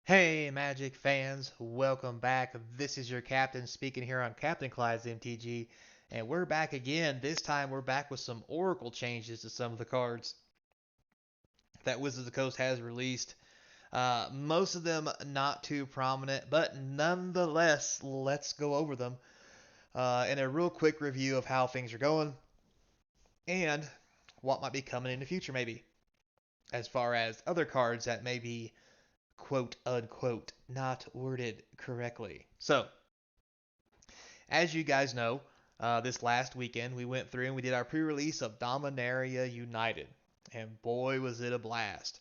Hey, Magic fans, welcome back. This is your captain speaking here on Captain Clyde's MTG, and we're back again. This time we're back with some Oracle changes to some of the cards that Wizards of the Coast has released. Most of them not too prominent, but nonetheless, let's go over them in a real quick review of how things are going and what might be coming in the future, maybe, as far as other cards that may be quote unquote not worded correctly. So, as you guys know, this last weekend we went through and we did our pre-release of Dominaria United, and boy was it a blast.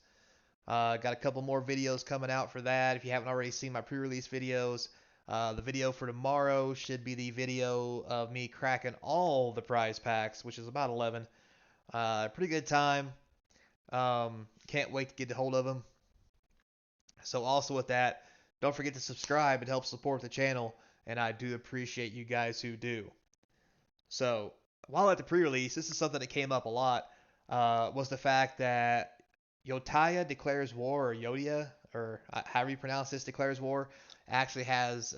Got a couple more videos coming out for that. If you haven't already seen my pre-release videos, the video for tomorrow should be the video of me cracking all the prize packs, which is about 11. Pretty good time. Can't wait to get a hold of them. So also with that, don't forget to subscribe. It helps support the channel, and I do appreciate you guys who do. So while at the pre-release, this is something that came up a lot, was the fact that Yotaya declares war, or Yodia, or however you pronounce this, declares war, actually has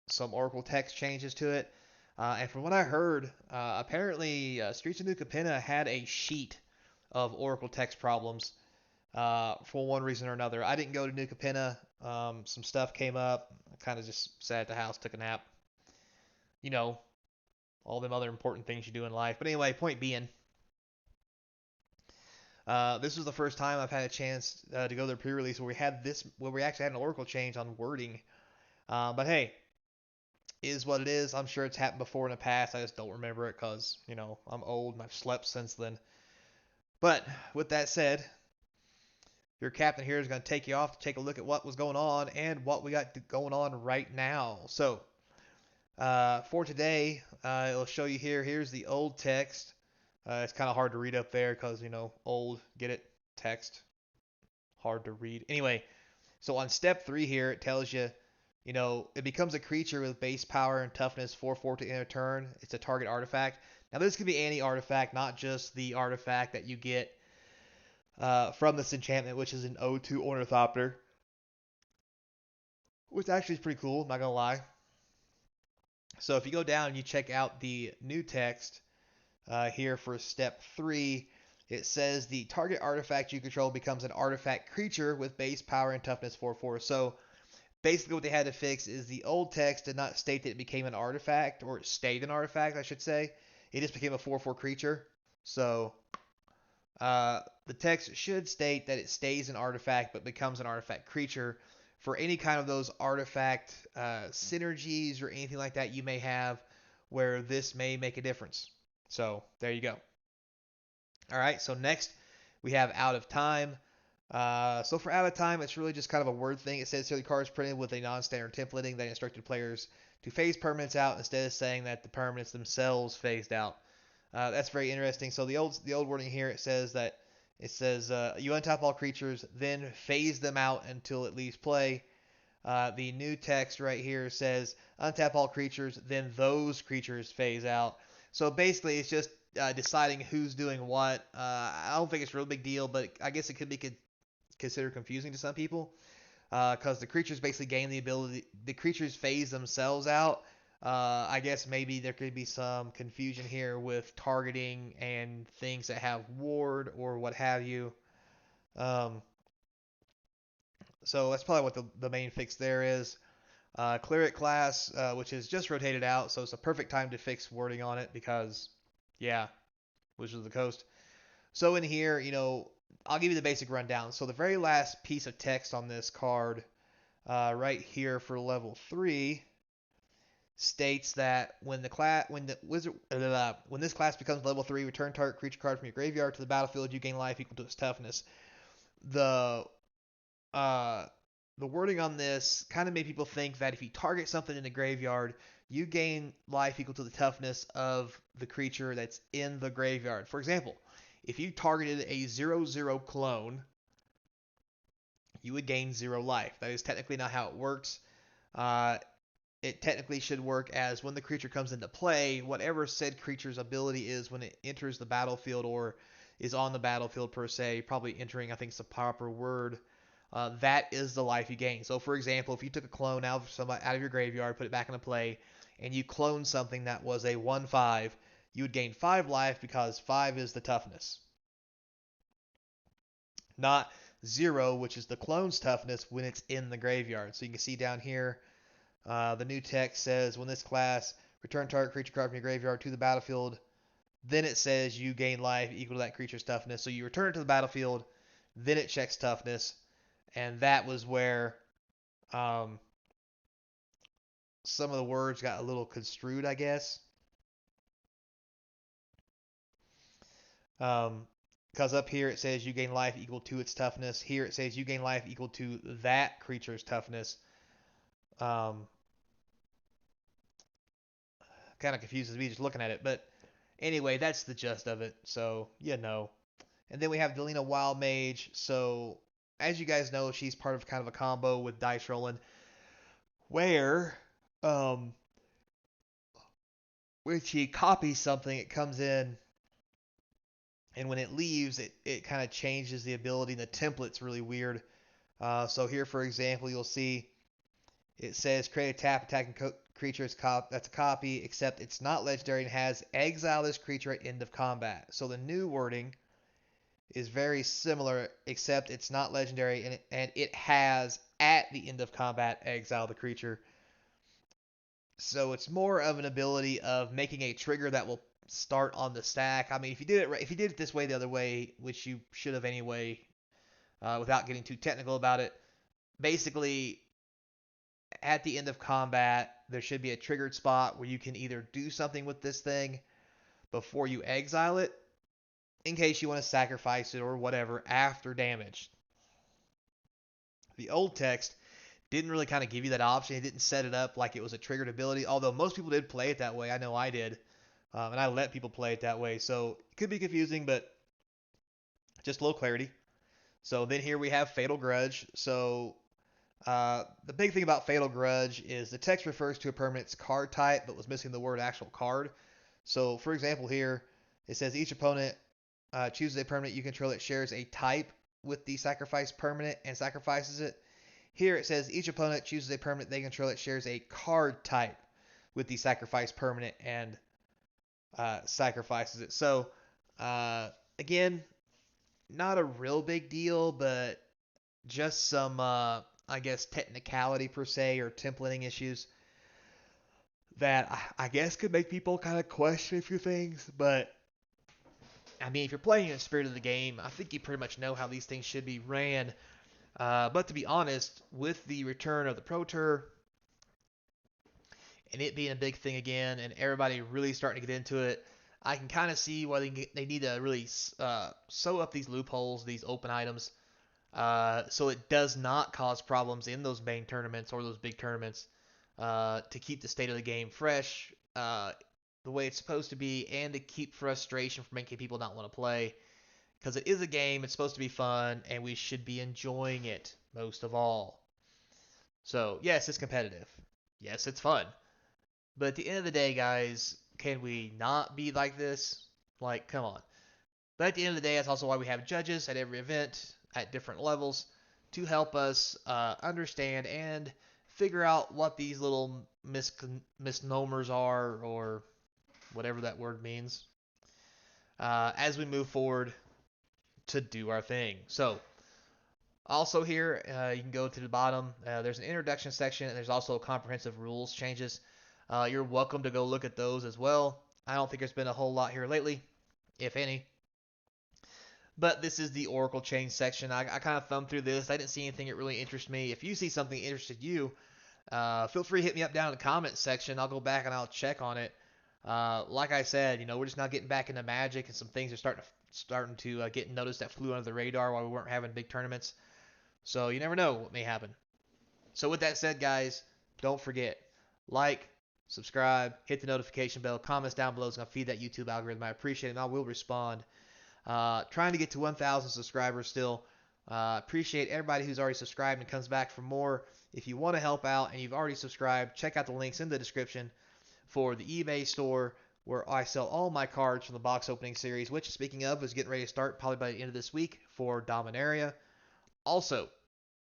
some Oracle text changes to it. And from what I heard, apparently Streets of New Capenna had a sheet of Oracle text problems for one reason or another. I didn't go to New Capenna. Some stuff came up. I kind of just sat at the house, took a nap. You know, all them other important things you do in life. But anyway, point being, this was the first time I've had a chance to go to the pre-release where we actually had an Oracle change on wording. But hey, is what it is. I'm sure it's happened before in the past. I just don't remember it because I'm old and I've slept since then. But with that said, your captain here is going to take you off to take a look at what was going on and what we got going on right now. So, for today, it'll show you here. Here's the old text. It's kind of hard to read up there because, old, get it? Text. Hard to read. Anyway, so on step 3 here, it tells you, it becomes a creature with base power and toughness 4/4 to end a turn. It's a target artifact. Now, this could be any artifact, not just the artifact that you get from this enchantment, which is an O2 Ornithopter, which actually is pretty cool, not gonna lie. So if you go down and you check out the new text here for step 3, it says the target artifact you control becomes an artifact creature with base power and toughness 4/4. So basically what they had to fix is the old text did not state that it became an artifact, or it stayed an artifact, I should say. It just became a 4/4 creature. So the text should state that it stays an artifact but becomes an artifact creature for any kind of those artifact synergies or anything like that you may have where this may make a difference. So there you go. All right, so next we have Out of Time. So for Out of Time, it's really just kind of a word thing. It says here the card is printed with a non-standard templating that instructed players to phase permanents out instead of saying that the permanents themselves phased out. That's very interesting. So the old wording here, it says you untap all creatures, then phase them out until it leaves play. The new text right here says untap all creatures, then those creatures phase out. So basically, it's just deciding who's doing what. I don't think it's a real big deal, but I guess it could be considered confusing to some people because the creatures basically gain the ability. The creatures phase themselves out. I guess maybe there could be some confusion here with targeting and things that have ward or what have you. Um, so that's probably what the main fix there is. Cleric class, which is just rotated out, so it's a perfect time to fix wording on it because, yeah, Wizards of the Coast. So in here, I'll give you the basic rundown. So the very last piece of text on this card, right here for level 3, states that when this class becomes level 3, return target creature card from your graveyard to the battlefield. You gain life equal to its toughness. The uh, the wording on this kind of made people think that if you target something in the graveyard, you gain life equal to the toughness of the creature that's in the graveyard. For example, if you targeted a 0/0 clone, you would gain 0 life. That is technically not how it works. Uh, it technically should work as when the creature comes into play, whatever said creature's ability is when it enters the battlefield or is on the battlefield per se, probably entering, I think is the proper word. that is the life you gain. So, for example, if you took a clone out of your graveyard, put it back into play, and you clone something that was a 1/5, you would gain 5 life because 5 is the toughness, not 0, which is the clone's toughness when it's in the graveyard. So you can see down here, the new text says when this class return target creature card from your graveyard to the battlefield. Then it says you gain life equal to that creature's toughness. So you return it to the battlefield, then it checks toughness, and that was where um, some of the words got a little construed, I guess. Because up here it says you gain life equal to its toughness. Here it says you gain life equal to that creature's toughness. Um, kind of confuses me just looking at it, but anyway, that's the gist of it. So you know. And then we have Delina Wild Mage. So as you guys know, she's part of kind of a combo with dice rolling, where um, when she copies something, it comes in, and when it leaves, it kind of changes the ability. And the template's really weird. So here, for example, you'll see it says create a tap attacking creature that's a copy, except it's not legendary and has exile this creature at end of combat. So the new wording is very similar, except it's not legendary and it has at the end of combat exile the creature. So it's more of an ability of making a trigger that will start on the stack. I mean, if you did it right, if you did it this way the other way, which you should have anyway, without getting too technical about it, basically at the end of combat there should be a triggered spot where you can either do something with this thing before you exile it, in case you want to sacrifice it or whatever after damage. The old text didn't really kind of give you that option. It didn't set it up like it was a triggered ability, although most people did play it that way. I know I did, and I let people play it that way. So it could be confusing, but just a little clarity. So then here we have Fatal Grudge. So the big thing about Fatal Grudge is the text refers to a permanent's card type, but was missing the word actual card. So for example here, it says each opponent chooses a permanent you control that shares a type with the sacrifice permanent and sacrifices it. Here it says each opponent chooses a permanent they control that shares a card type with the sacrifice permanent and sacrifices it. So again, not a real big deal, but just some I guess technicality per se or templating issues that I guess could make people kind of question a few things. But I mean, if you're playing in the spirit of the game, I think you pretty much know how these things should be ran. But to be honest, with the return of the Pro Tour and it being a big thing again, and everybody really starting to get into it, I can kind of see why they need to really sew up these loopholes, these open items, so it does not cause problems in those main tournaments or those big tournaments, to keep the state of the game fresh, the way it's supposed to be, and to keep frustration from making people not want to play. Because it is a game, it's supposed to be fun, and we should be enjoying it most of all. So, yes, it's competitive. Yes, it's fun. But at the end of the day, guys, can we not be like this? Like, come on. But at the end of the day, that's also why we have judges at every event at different levels to help us understand and figure out what these little misnomers are, or whatever that word means, as we move forward to do our thing. So, also here, you can go to the bottom. There's an introduction section, and there's also comprehensive rules changes. You're welcome to go look at those as well. I don't think there's been a whole lot here lately, if any. But this is the Oracle change section. I kind of thumbed through this. I didn't see anything that really interested me. If you see something that interested you, feel free to hit me up down in the comments section. I'll go back and I'll check on it. Like I said, we're just now getting back into Magic, and some things are starting to get noticed that flew under the radar while we weren't having big tournaments. So you never know what may happen. So with that said, guys, don't forget, like, subscribe, hit the notification bell, comments down below is going to feed that YouTube algorithm. I appreciate it, and I will respond. Trying to get to 1,000 subscribers still. Appreciate everybody who's already subscribed and comes back for more. If you want to help out and you've already subscribed, check out the links in the description for the eBay store, where I sell all my cards from the box opening series, which, speaking of, is getting ready to start probably by the end of this week for Dominaria. Also,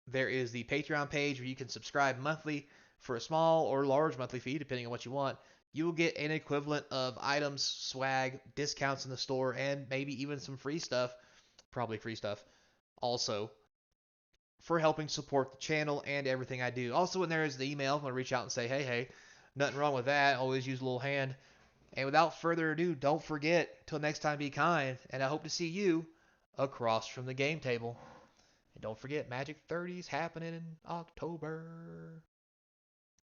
There is the Patreon page where you can subscribe monthly for a small or large monthly fee, depending on what you want. You will get an equivalent of items, swag, discounts in the store, and maybe even some free stuff, probably free stuff, also for helping support the channel and everything I do. Also, in there is the email. I'm going to reach out and say, hey, nothing wrong with that. Always use a little hand. And without further ado, don't forget, till next time, be kind, and I hope to see you across from the game table. And don't forget, Magic 30's happening in October.